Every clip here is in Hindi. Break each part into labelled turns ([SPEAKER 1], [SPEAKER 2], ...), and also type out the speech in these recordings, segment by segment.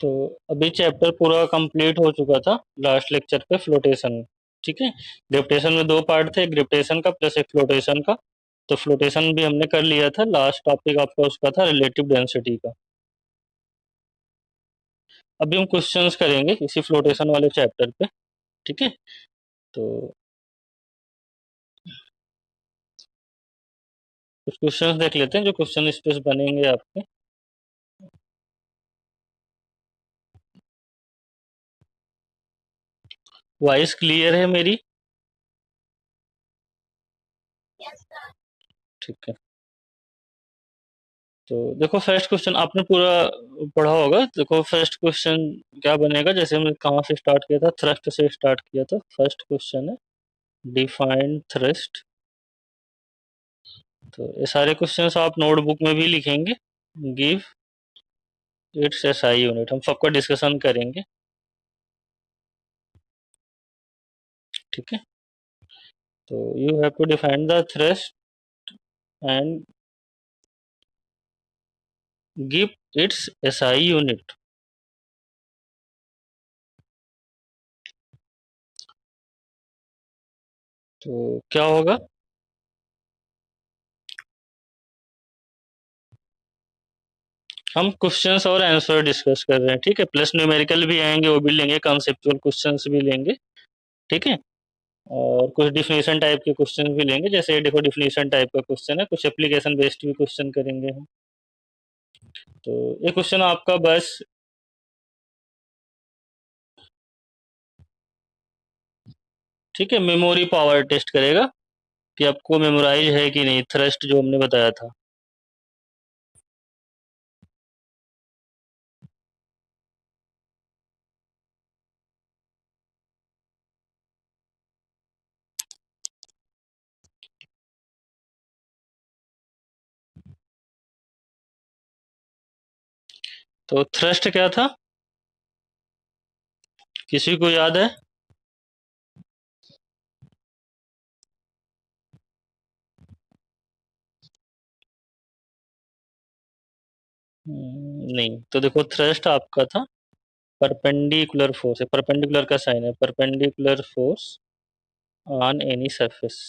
[SPEAKER 1] तो अभी चैप्टर पूरा कंप्लीट हो चुका था लास्ट लेक्चर पे फ्लोटेशन। ठीक है, ग्रेविटेशन में दो पार्ट थे, ग्रेविटेशन का प्लस एक फ्लोटेशन का। तो फ्लोटेशन भी हमने कर लिया था, लास्ट टॉपिक आपका उसका था रिलेटिव डेंसिटी का। अभी हम क्वेश्चंस करेंगे इसी फ्लोटेशन वाले चैप्टर पे। ठीक है, तो कुछ क्वेश्चंस देख लेते हैं जो क्वेश्चन इस पे बनेंगे आपके। वॉइस क्लियर है मेरी? ठीक है, तो देखो फर्स्ट क्वेश्चन आपने पूरा पढ़ा होगा। देखो फर्स्ट क्वेश्चन क्या बनेगा, जैसे हमने कहाँ से स्टार्ट किया था, थ्रस्ट से स्टार्ट किया था। फर्स्ट क्वेश्चन है डिफाइन थ्रस्ट। तो ये सारे क्वेश्चंस आप नोटबुक में भी लिखेंगे। गिव इट्स एसआई यूनिट हम सबका डिस्कशन करेंगे। ठीक है, तो you have to define the thrust and give its SI unit. तो क्या होगा, हम क्वेश्चंस और आंसर डिस्कस कर रहे हैं। ठीक है, प्लस न्यूमेरिकल भी आएंगे, वो भी लेंगे, कॉन्सेप्चुअल क्वेश्चंस भी लेंगे। ठीक है, और कुछ डिफिनेशन टाइप के क्वेश्चन भी लेंगे, जैसे ये देखो डिफिनेशन टाइप का क्वेश्चन है, कुछ एप्लीकेशन बेस्ड भी क्वेश्चन करेंगे हम। तो ये क्वेश्चन आपका बस ठीक है मेमोरी पावर टेस्ट करेगा कि आपको मेमोराइज है कि नहीं थ्रस्ट जो हमने बताया था। तो थ्रस्ट क्या था, किसी को याद है? नहीं, तो देखो थ्रस्ट आपका था परपेंडिकुलर फोर्स है, परपेंडिकुलर का साइन है, perpendicular force on any surface.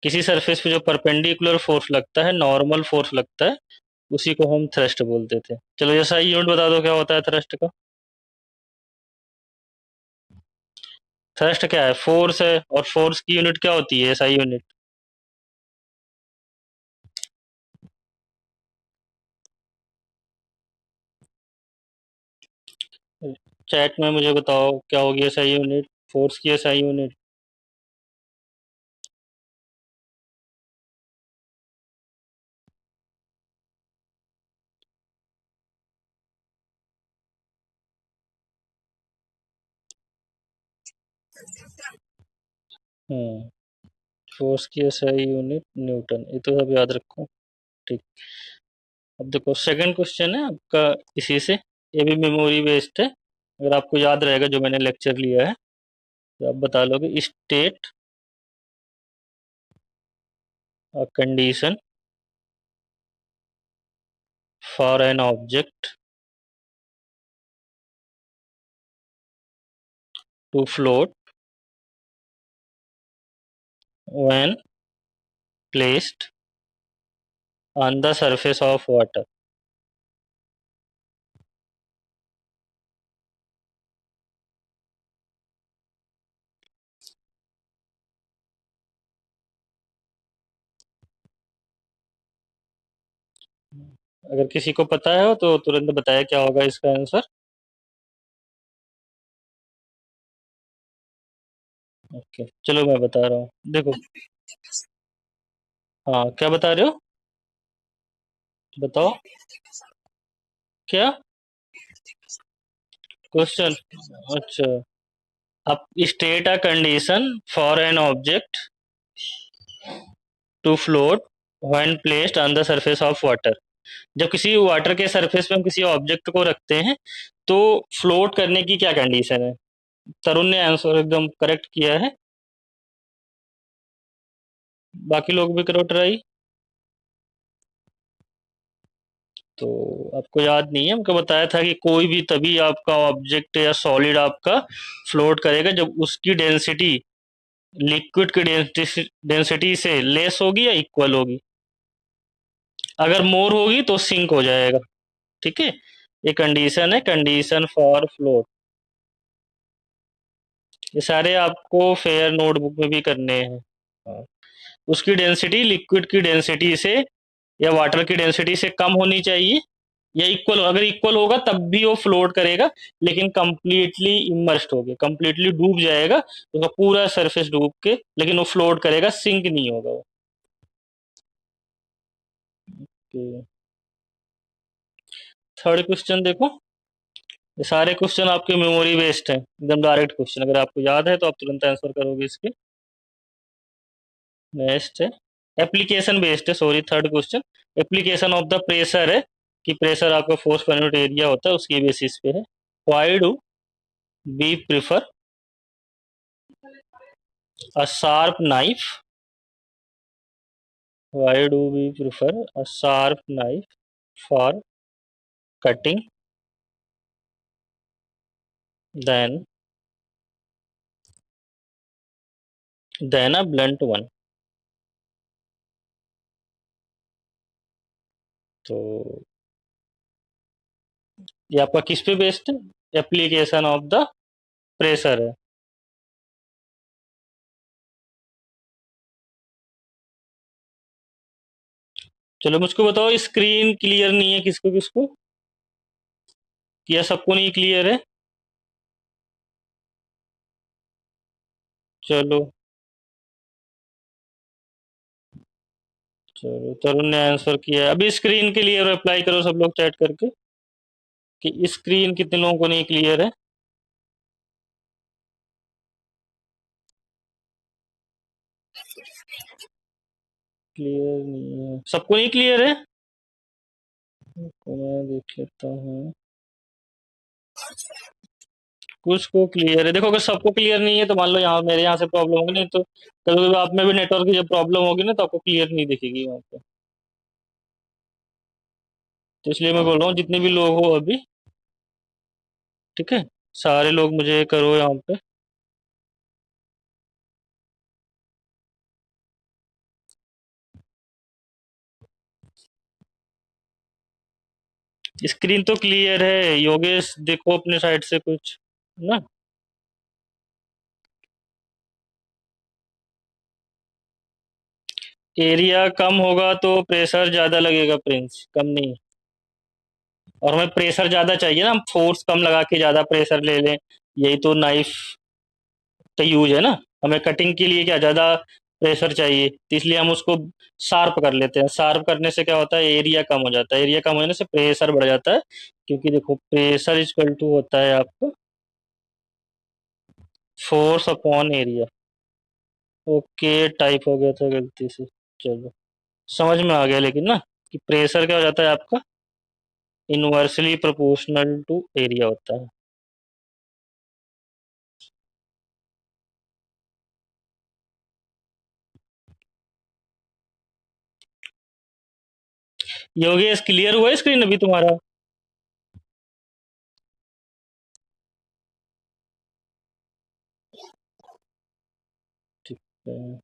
[SPEAKER 1] किसी सरफेस पे जो परपेंडिकुलर फोर्स लगता है, नॉर्मल फोर्स लगता है, उसी को हम थ्रस्ट बोलते थे। चलो जैसा यूनिट बता दो क्या होता है थ्रस्ट का। थ्रस्ट क्या है, फोर्स है, और फोर्स की यूनिट क्या होती है, एसआई यूनिट। चैट में मुझे बताओ क्या होगी एसआई यूनिट, फोर्स की एसआई यूनिट। हम्म, फोर्स की एसआई यूनिट न्यूटन, ये तो सब याद रखो। ठीक, अब देखो सेकंड क्वेश्चन है आपका इसी से, ये भी मेमोरी बेस्ड है। अगर आपको याद रहेगा जो मैंने लेक्चर लिया है तो आप बता लोगे। State a condition for an object to float when placed on the surface of water. अगर किसी को पता है तो तुरंत बताया क्या होगा इसका आंसर। ओके, चलो मैं बता रहा हूँ, देखो। हाँ, क्या बता रहे हो, बताओ। क्या क्वेश्चन? अच्छा, अब state a condition for an object to float when placed on the surface of water. जब किसी वाटर के सरफेस पे हम किसी ऑब्जेक्ट को रखते हैं तो फ्लोट करने की क्या कंडीशन है। तरुण ने आंसर एकदम करेक्ट किया है, बाकी लोग भी करो ट्राई। तो आपको याद नहीं है, हमको बताया था कि कोई भी तभी आपका ऑब्जेक्ट या सॉलिड आपका फ्लोट करेगा जब उसकी डेंसिटी लिक्विड की डेंसिटी से लेस होगी या इक्वल होगी। अगर मोर होगी तो सिंक हो जाएगा। ठीक है, ये कंडीशन है, कंडीशन फॉर फ्लोट। ये सारे आपको फेयर नोटबुक में भी करने हैं। हाँ। उसकी डेंसिटी लिक्विड की डेंसिटी से या वाटर की डेंसिटी से कम होनी चाहिए या इक्वल। अगर इक्वल होगा तब भी वो फ्लोट करेगा, लेकिन कंप्लीटली इमर्स्ड हो गया, कंप्लीटली डूब जाएगा, उसका पूरा सरफेस डूब के, लेकिन वो फ्लोट करेगा, सिंक नहीं होगा वो। थर्ड क्वेश्चन देखो, ये सारे क्वेश्चन आपके मेमोरी बेस्ड हैं, एकदम डायरेक्ट क्वेश्चन, अगर आपको याद है तो आप तुरंत आंसर करोगे इसके। नेक्स्ट है एप्लीकेशन बेस्ड है, sorry third question application of the pressure है, कि प्रेशर आपका फोर्स पर यूनिट एरिया होता है उसकी बेसिस पे है। Why do we prefer a sharp knife, why do we prefer a sharp knife for cutting than a blunt one. तो ये आपका किस पे बेस्ड है? एप्लीकेशन ऑफ द प्रेशर है। चलो मुझको बताओ, स्क्रीन क्लियर नहीं है किसको किसको, या सबको नहीं क्लियर है? चलो, चलो तरुण ने आंसर किया है। अभी स्क्रीन के लिए रिप्लाई करो सब लोग चैट करके, कि स्क्रीन कितने लोगों को नहीं क्लियर है। क्लियर नहीं है, सबको नहीं क्लियर है? तो मैं देख लेता हूँ, कुछ को क्लियर है। देखो अगर सबको क्लियर नहीं है तो मान लो यहाँ मेरे यहाँ से प्रॉब्लम होगी, नहीं तो कभी कभी आप में भी नेटवर्क की जब प्रॉब्लम होगी ना तो आपको क्लियर नहीं दिखेगी वहाँ पे। तो इसलिए मैं बोल रहा हूँ जितने भी लोग हो अभी, ठीक है, सारे लोग मुझे करो यहाँ पे। स्क्रीन तो क्लियर है, योगेश देखो अपने साइड से कुछ ना। एरिया कम होगा तो प्रेशर ज्यादा लगेगा प्रिंस, कम नहीं। और हमें प्रेशर ज्यादा चाहिए ना, हम फोर्स कम लगा के ज्यादा प्रेशर ले लें, यही तो नाइफ का यूज है ना। हमें कटिंग के लिए क्या ज्यादा प्रेशर चाहिए, तो इसलिए हम उसको शार्प कर लेते हैं। शार्प करने से क्या होता है, एरिया कम हो जाता है, एरिया कम होने से प्रेशर बढ़ जाता है, क्योंकि देखो प्रेशर इक्वल टू होता है आपका force upon area. Okay, type हो गया था गलती से। चलो समझ में आ गया लेकिन ना, कि प्रेशर क्या हो जाता है आपका, इनवर्सली प्रोपोर्शनल टू एरिया होता है। योगेश क्लियर हुआ स्क्रीन अभी तुम्हारा? ठीक है,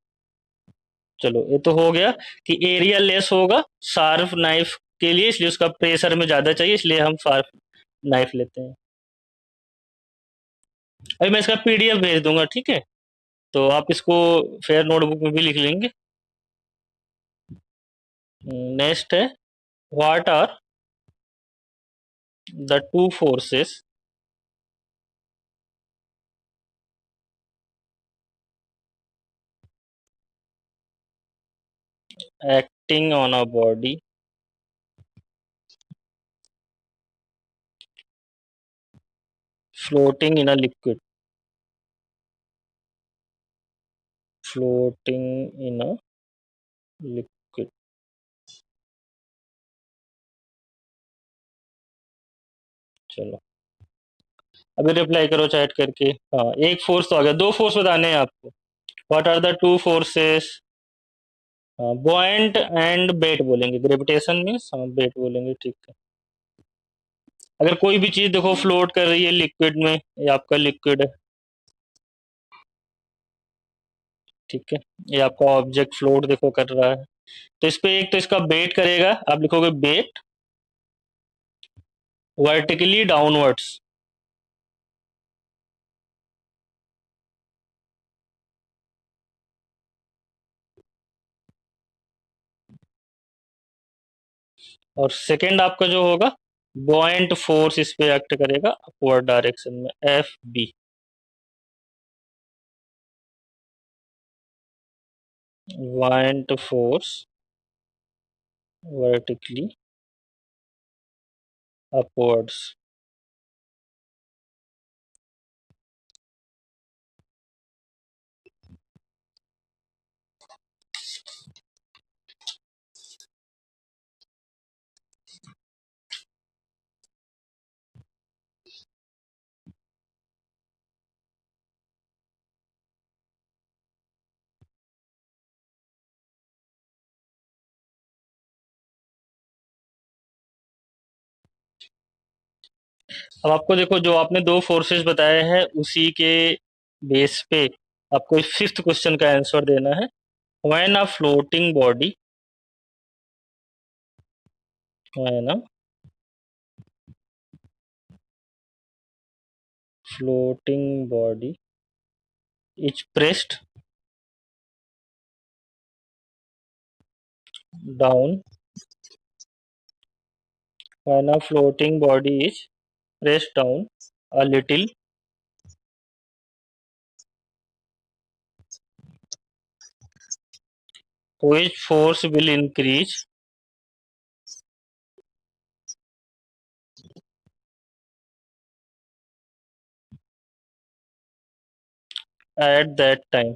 [SPEAKER 1] चलो ये तो हो गया कि एरिया लेस होगा शार्प नाइफ के लिए, इसलिए उसका प्रेशर में ज्यादा चाहिए, इसलिए हम शार्प नाइफ लेते हैं। अभी मैं इसका पीडीएफ भेज दूंगा, ठीक है, तो आप इसको फेयर नोटबुक में भी लिख लेंगे। नेक्स्ट है, what are the two forces acting on a body floating in a liquid, floating in a liquid। चलो अभी रिप्लाई करो चैट करके। हाँ एक फोर्स तो आ गया, दो फोर्स बताने हैं आपको। What are the two forces, buoyant and weight बोलेंगे, ग्रेविटेशन मीन्स हाँ बेट बोलेंगे, ठीक है। अगर कोई भी चीज देखो फ्लोट कर रही है लिक्विड में, ये आपका लिक्विड है, ठीक है, ये आपका ऑब्जेक्ट फ्लोट देखो कर रहा है, तो इस पे एक तो इसका वेट करेगा, आप लिखोगे वेट वर्टिकली डाउनवर्ड्स, और सेकंड आपका जो होगा बॉयंट फोर्स इस पे एक्ट करेगा अपवर्ड डायरेक्शन में, F B, buoyant force vertically upwards. अब आपको देखो जो आपने दो फोर्सेस बताए हैं उसी के बेस पे आपको फिफ्थ क्वेश्चन का आंसर देना है। When a floating body, when a floating body is pressed down, when a floating body is pressed down a little, which force will increase at that time?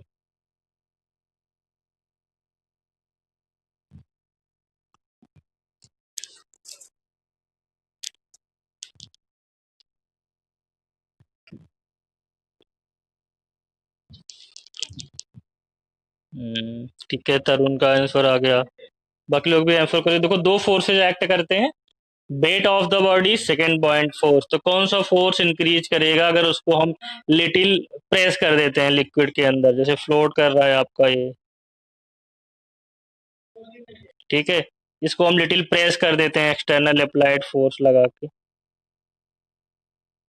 [SPEAKER 1] ठीक है, तरुण का आंसर आ गया। बाकी लोग भी आंसर करें। देखो दो फोर्सेज एक्ट करते हैं, weight of the body, second point force, तो कौन सा फोर्स इंक्रीज करेगा अगर उसको हम लिटिल प्रेस कर देते हैं लिक्विड के अंदर, जैसे फ्लोट कर रहा है आपका ये, ठीक है, इसको हम लिटिल प्रेस कर देते हैं एक्सटर्नल अप्लाइड फोर्स लगा के,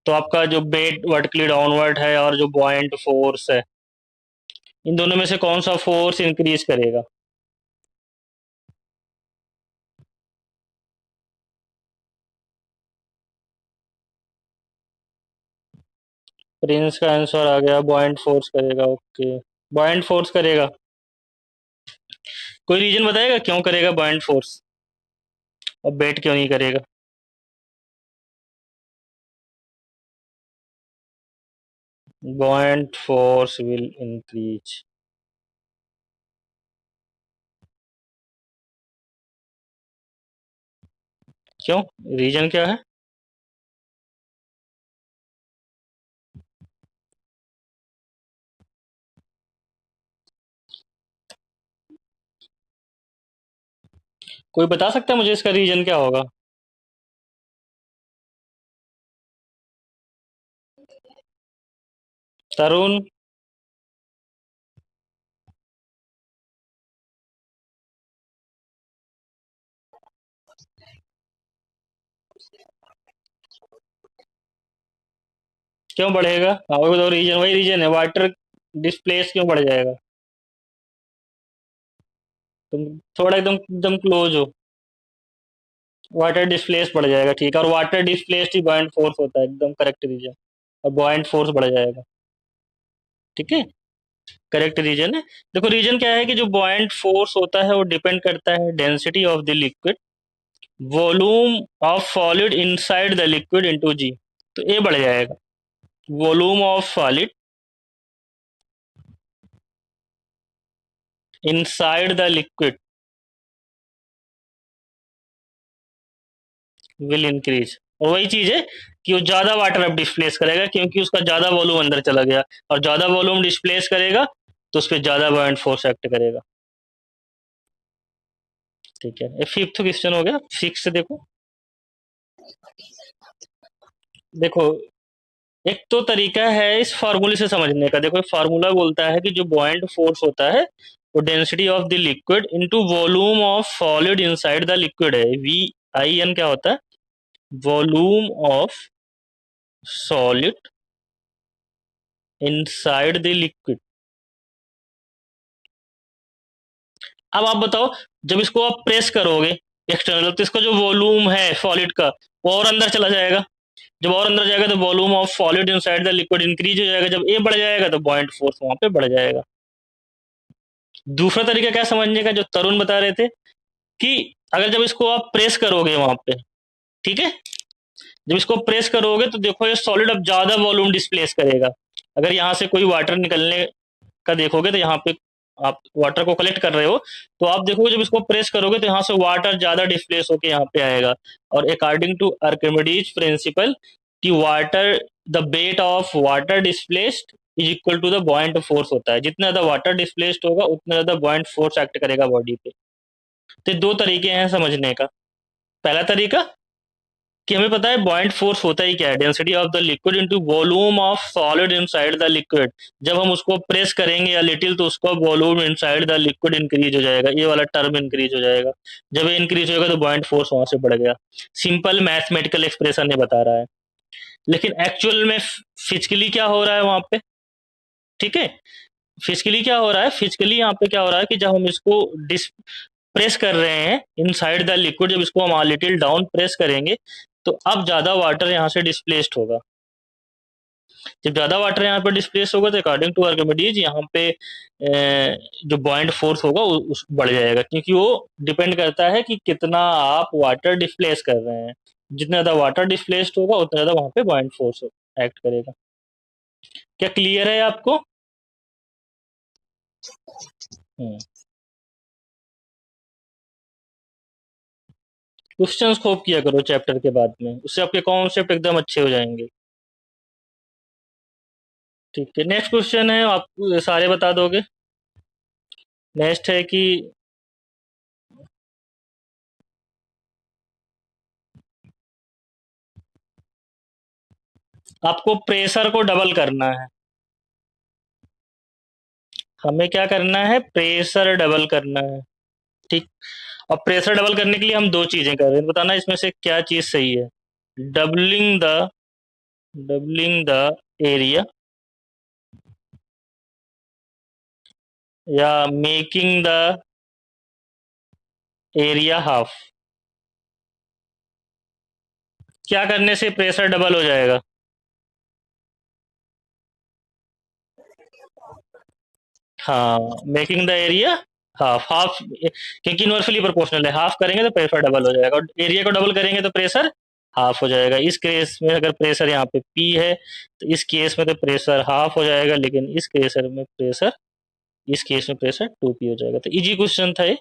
[SPEAKER 1] तो आपका जो वेट वर्टिकली डाउनवर्ड है और जो बॉयंट फोर्स है, इन दोनों में से कौन सा फोर्स इंक्रीज करेगा? प्रिंस का आंसर आ गया, बॉयंट फोर्स करेगा। ओके, बॉयंट फोर्स करेगा। कोई रीजन बताएगा क्यों करेगा बॉयंट फोर्स, और वेट क्यों नहीं करेगा? बॉयंट फोर्स विल इंक्रीज, क्यों, रीजन क्या है? कोई बता सकता है मुझे इसका रीजन क्या होगा? तरुण? क्यों बढ़ेगा? हाँ वही बताओ, रीजन, वही रीजन है, वाटर डिस्प्लेस क्यों बढ़ जाएगा? तुम थोड़ा एकदम एकदम क्लोज हो। वाटर डिस्प्लेस बढ़ जाएगा, ठीक है, और वाटर डिस्प्लेस ही बॉयंट फोर्स होता है, एकदम करेक्ट रीजन, और बॉयंट फोर्स बढ़ जाएगा, ठीक है, करेक्ट रीजन है। देखो रीजन क्या है कि जो बॉयंट फोर्स होता है वो डिपेंड करता है density of the liquid, volume of solid inside the liquid into g, तो ये बढ़ जाएगा, volume of solid inside the liquid will increase, और वही चीज है कि वो ज्यादा वाटर अब डिस्प्लेस करेगा क्योंकि उसका ज्यादा वॉल्यूम अंदर चला गया, और ज्यादा वॉल्यूम डिस्प्लेस करेगा तो उस पर ज्यादा बॉयंट फोर्स एक्ट करेगा, ठीक है। ये फिफ्थ क्वेश्चन हो गया, सिक्स देखो। देखो, एक तो तरीका है इस फार्मूले से समझने का। देखो, फार्मूला बोलता है कि जो बॉयंट फोर्स होता है वो density of the liquid into volume of solid inside the liquid है। वी आई एन क्या होता है? Volume of solid inside the liquid. अब आप बताओ, जब इसको आप प्रेस करोगे एक्सटर्नल, तो इसका जो वॉल्यूम है सॉलिड का वो और अंदर चला जाएगा। जब और अंदर जाएगा तो volume of solid inside the liquid increase हो जाएगा। जब ए बढ़ जाएगा तो बॉयंट फोर्स वहां पे बढ़ जाएगा। दूसरा तरीका क्या समझने का, जो तरुण बता रहे थे, कि अगर जब इसको आप प्रेस करोगे वहां पे, ठीक है, जब इसको प्रेस करोगे तो देखो ये सॉलिड अब ज्यादा वॉल्यूम डिस्प्लेस करेगा। अगर यहाँ से कोई वाटर निकलने का देखोगे तो यहाँ पे आप वाटर को कलेक्ट कर रहे हो, तो आप देखोगे जब इसको प्रेस करोगे तो यहाँ से वाटर ज्यादा डिस्प्लेस होकर यहाँ पे आएगा। और अकॉर्डिंग टू आर्किमिडीज प्रिंसिपल कि water, the weight of water displaced is equal to the buoyant force होता है। जितना ज्यादा वाटर डिस्प्लेस्ड होगा उतना ज्यादा बॉयंट फोर्स एक्ट करेगा बॉडी पे। तो दो तरीके हैं समझने का। पहला तरीका कि हमें पता है बॉयंट फोर्स होता ही क्या है, density of the liquid into volume of solid inside the liquid. जब हम उसको प्रेस करेंगे या लिटिल तो उसका volume inside the liquid increase हो जाएगा, ये वाला टर्म इंक्रीज हो जाएगा। जब ये इंक्रीज होगा तो बॉयंट फोर्स वहां से बढ़ गया। सिंपल मैथमेटिकल एक्सप्रेशन ने बता रहा है। लेकिन एक्चुअल में फिजिकली क्या हो रहा है वहां पे, ठीक है, फिजिकली क्या हो रहा है, फिजिकली यहाँ पे क्या हो रहा है कि जब हम इसको डिस प्रेस कर रहे हैं इनसाइड द लिक्विड, जब इसको हम लिटिल डाउन प्रेस करेंगे तो अब ज्यादा वाटर यहाँ से डिस्प्लेस्ड होगा। जब ज्यादा वाटर यहाँ पे डिस्प्लेस होगा तो अकॉर्डिंग टू आर्किमिडीज यहाँ पे जो बॉइंट फोर्स होगा उस बढ़ जाएगा, क्योंकि वो डिपेंड करता है कि कितना आप वाटर डिस्प्लेस कर रहे हैं। जितना ज्यादा वाटर डिस्प्लेस्ड होगा उतना ज्यादा वहां पे बॉइंट फोर्स एक्ट करेगा। क्या क्लियर है आपको? हम्म। क्वेश्चंस खूब किया करो चैप्टर के बाद में, उससे आपके कॉन्सेप्ट एकदम अच्छे हो जाएंगे। ठीक है, नेक्स्ट क्वेश्चन है, आप सारे बता दोगे। नेक्स्ट है कि आपको प्रेशर को डबल करना है। हमें क्या करना है? प्रेशर डबल करना है। ठीक। अब प्रेशर डबल करने के लिए हम दो चीजें कर रहे हैं, बताना इसमें से क्या चीज सही है। Doubling the doubling the area या मेकिंग द एरिया हाफ। क्या करने से प्रेशर डबल हो जाएगा? हाँ, making the area half. Half क्योंकि इनवर्सली प्रोपोर्शनल है, हाफ करेंगे तो प्रेशर डबल हो जाएगा, और एरिया को डबल करेंगे तो प्रेशर हाफ हो जाएगा। इस केस में अगर प्रेशर यहाँ पे पी है तो इस केस में तो प्रेशर हाफ हो जाएगा, लेकिन इस केस में प्रेशर टू पी हो जाएगा। तो इजी क्वेश्चन था ये।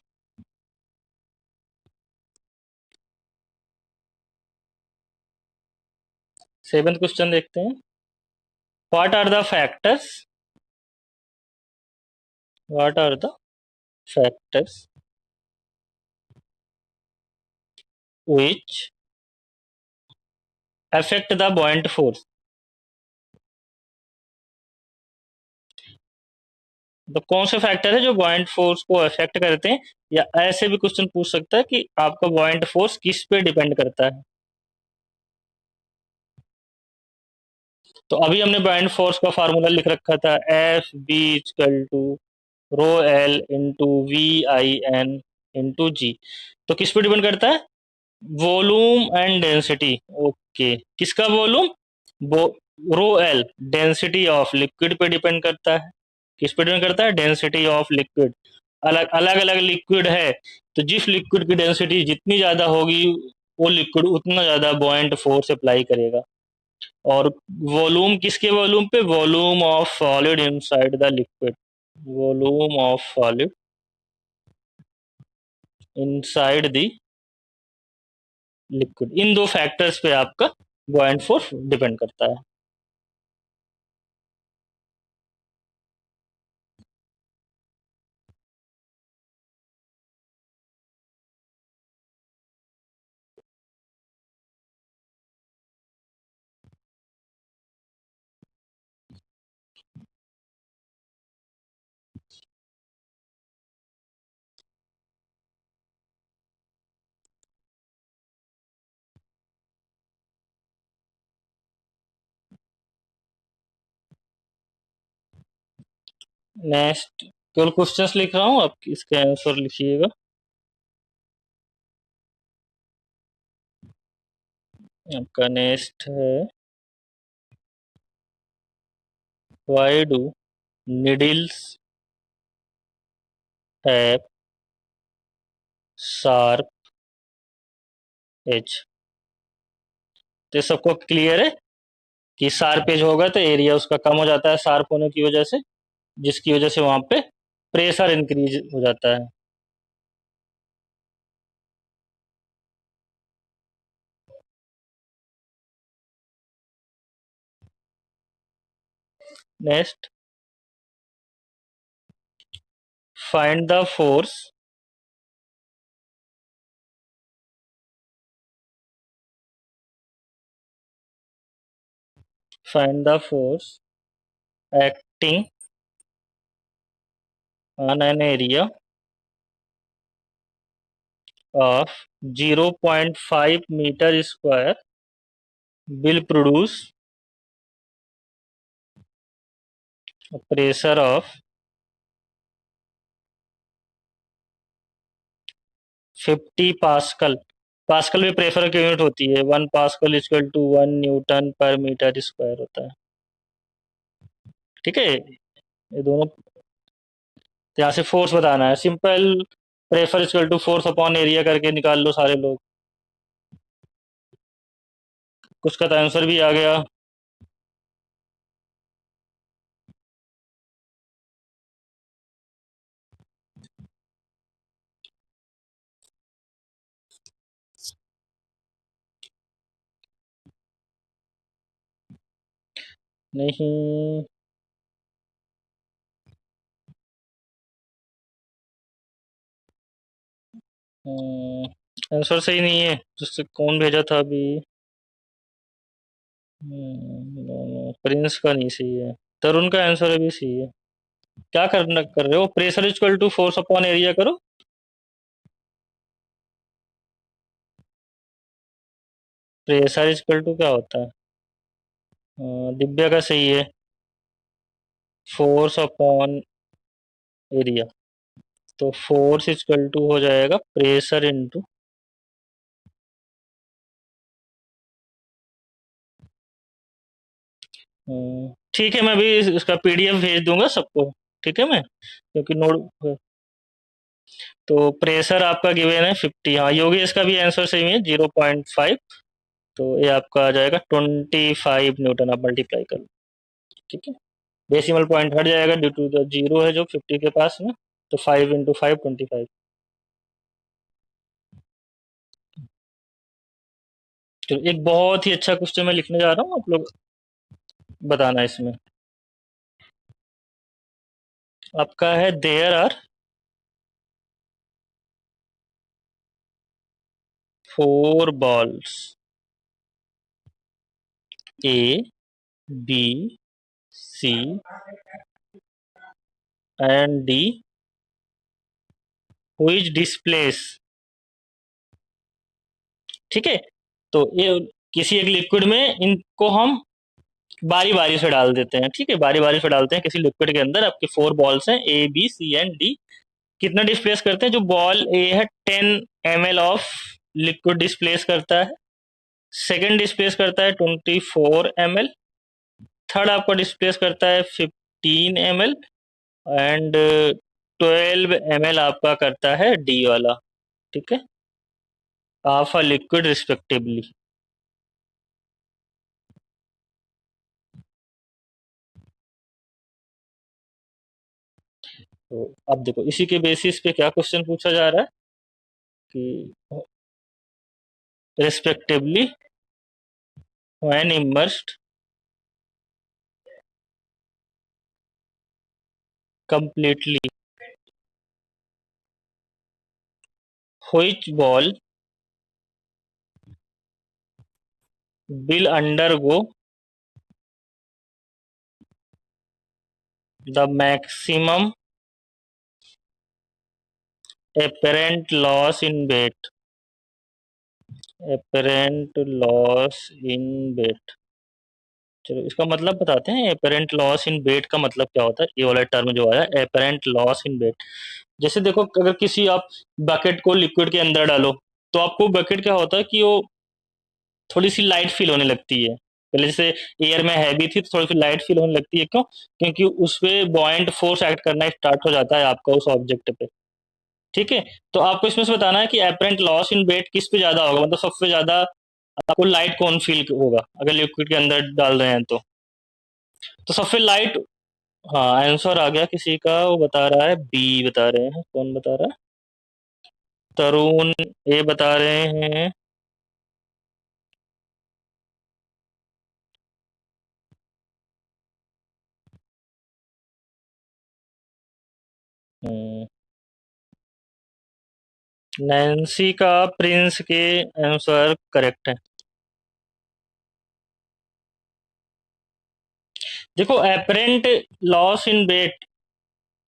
[SPEAKER 1] सेवेंथ क्वेश्चन देखते हैं। What are the factors what are the factors which affect the buoyant force. तो कौन से फैक्टर है जो बॉइंट फोर्स को अफेक्ट करते हैं? या ऐसे भी क्वेश्चन पूछ सकता है कि आपका बॉइंट फोर्स किस पे डिपेंड करता है। तो अभी हमने बॉइंट फोर्स का फार्मूला लिख रखा था, F B equal to rho L into V in into इंटू जी। तो किस पे डिपेंड करता है? Volume and density. ओके, किसका volume? Rho L density of liquid पे डिपेंड करता है। किस पे डिपेंड करता है? Density of liquid. अलग अलग अलग लिक्विड है, तो जिस लिक्विड की डेंसिटी जितनी ज्यादा होगी वो लिक्विड उतना ज्यादा बॉयंट फोर्स अप्लाई करेगा। और वॉल्यूम किसके वॉल्यूम पे? Volume of solid inside the liquid. Volume of solid inside the liquid. इन दो फैक्टर्स पे आपका बॉयंट फोर्स डिपेंड करता है। नेक्स्ट केवल क्वेश्चंस लिख रहा हूँ, आप इसके आंसर लिखिएगा। आपका नेक्स्ट है, why do needles have sharp edge. तो सबको क्लियर है कि शार्प एज होगा तो एरिया उसका कम हो जाता है शार्प होने की वजह से, जिसकी वजह से वहां पे प्रेशर इंक्रीज हो जाता है। Next, find the force find the force acting on an area of 0.5 meter square will produce a pressure of 50 pascal. Pascal भी प्रेशर की यूनिट होती है, 1 पास्कल इक्वल टू 1 न्यूटन पर मीटर स्क्वायर होता है। ठीक है, ये दोनों। यहाँ से फोर्स बताना है, simple pressure equal to force upon area करके निकाल लो सारे लोग। कुछ का तो आंसर भी आ गया। नहीं, आंसर सही नहीं है, जिससे कौन भेजा था अभी। प्रिंस का नहीं सही है, तरुण का आंसर अभी सही है। क्या करना कर रहे हो, pressure equal to force upon area करो। प्रेशर इक्वल टू क्या होता है, दिव्या का सही है, फोर्स अपॉन एरिया। तो फोर्स इक्वल टू हो जाएगा प्रेशर इनटू, ठीक है, मैं भी इसका पीडीएफ भेज दूंगा सबको। ठीक है, मैं क्योंकि नोट। तो प्रेशर आपका गिवन है 50, हाँ योगेश का भी आंसर सही है 0.5। तो ये आपका आ जाएगा 25 न्यूटन, आप मल्टीप्लाई कर लो। ठीक है, डेसिमल पॉइंट हट जाएगा ड्यू टू द जीरो है जो 50 के पास में। तो 5 × 5 25। तो एक बहुत ही अच्छा क्वेश्चन मैं लिखने जा रहा हूँ, आप लोग बताना इसमें। आपका है, there are 4 balls A, B, C and D which displace। ठीक है, तो ये किसी एक लिक्विड में इनको हम बारी बारी से डाल देते हैं। ठीक है, बारी बारी से डालते हैं किसी लिक्विड के अंदर। आपके 4 बॉल्स हैं, A B C and D. कितना डिस्प्लेस करते हैं, जो बॉल ए है 10 ml ऑफ लिक्विड डिस्प्लेस करता है। सेकंड डिस्प्लेस करता है 24 ml। थर्ड आपका डिस्प्लेस करता है 15 ml। एंड 12 ml आपका करता है डी वाला। ठीक है, ऑफ अ लिक्विड रिस्पेक्टिवली। तो अब देखो इसी के बेसिस पे क्या क्वेश्चन पूछा जा रहा है कि respectively when immersed completely, which ball will undergo the maximum apparent loss in weight। apparent loss in weight। चलो इसका मतलब बताते हैं। एपरेंट लॉस इन वेट का मतलब क्या होता है, ये वाला टर्म जो आया एपरेंट लॉस इन वेट। जैसे देखो, अगर किसी आप बकेट को लिक्विड के अंदर डालो, तो आपको बकेट क्या होता है कि वो थोड़ी सी लाइट फील होने लगती है। पहले जैसे एयर में हैवी थी, तो थोड़ी सी लाइट फील होने लगती है, क्यों? क्योंकि उस पे बॉयंट फोर्स एक्ट करना स्टार्ट हो जाता है आपका उस ऑब्जेक्ट पे। ठीक है, तो आपको इसमें से बताना है कि एपरेंट लॉस इन वेट किस पे ज्यादा होगा, मतलब सबसे ज्यादा आपको लाइट कौन फील होगा अगर लिक्विड के अंदर डाल रहे हैं तो सबसे लाइट। हाँ, आंसर आ गया किसी का, वो बता रहा है बी, बता रहे हैं, कौन बता रहा है? तरुण ये बता रहे हैं। नैन्सी का प्रिंस के आंसर करेक्ट है। देखो, एपरेंट लॉस इन वेट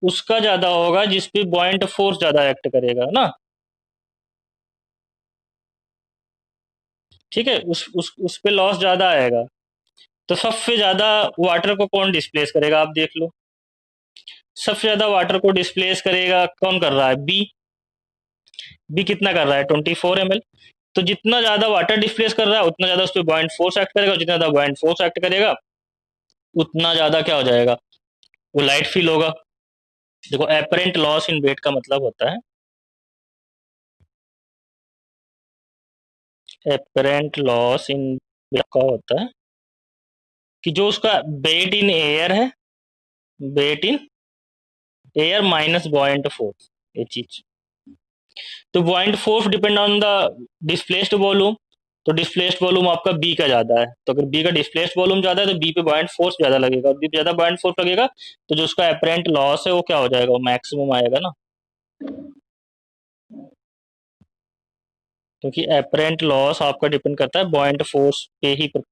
[SPEAKER 1] उसका ज्यादा होगा जिसपे बॉयंट फोर्स ज्यादा एक्ट करेगा ना। ठीक है, उस पे लॉस ज्यादा आएगा। तो सबसे ज्यादा वाटर को कौन डिस्प्लेस करेगा, आप देख लो। सबसे ज्यादा वाटर को डिस्प्लेस करेगा कौन कर रहा है? बी। बी कितना कर रहा है? 24 ml। तो जितना ज्यादा वाटर डिस्प्लेस कर रहा है उतना ज्यादा उस पर बॉयंट फोर्स एक्ट करेगा, जितना ज्यादा बॉयंट फोर्स एक्ट करेगा उतना ज्यादा क्या हो जाएगा, वो लाइट फील होगा। देखो, एपरेंट लॉस इन वेट का मतलब होता है, एपरेंट लॉस इन वेट का होता है कि जो उसका वेट इन एयर है, weight in air minus buoyant force, ये चीज। तो buoyant force depend on the displaced volume. तो डिस्प्लेस्ड वॉल्यूम आपका बी का ज्यादा है, तो अगर बी का डिस्प्लेस्ड वॉल्यूम ज्यादा है तो बी पे बॉयंट फोर्स ज्यादा लगेगा, और बी पे ज्यादा बॉयंट फोर्स लगेगा तो जो उसका एपरेंट लॉस है वो क्या हो जाएगा, वो मैक्सिमम आएगा ना। क्योंकि एपरेंट लॉस आपका डिपेंड करता है बॉयंट फोर्स पे ही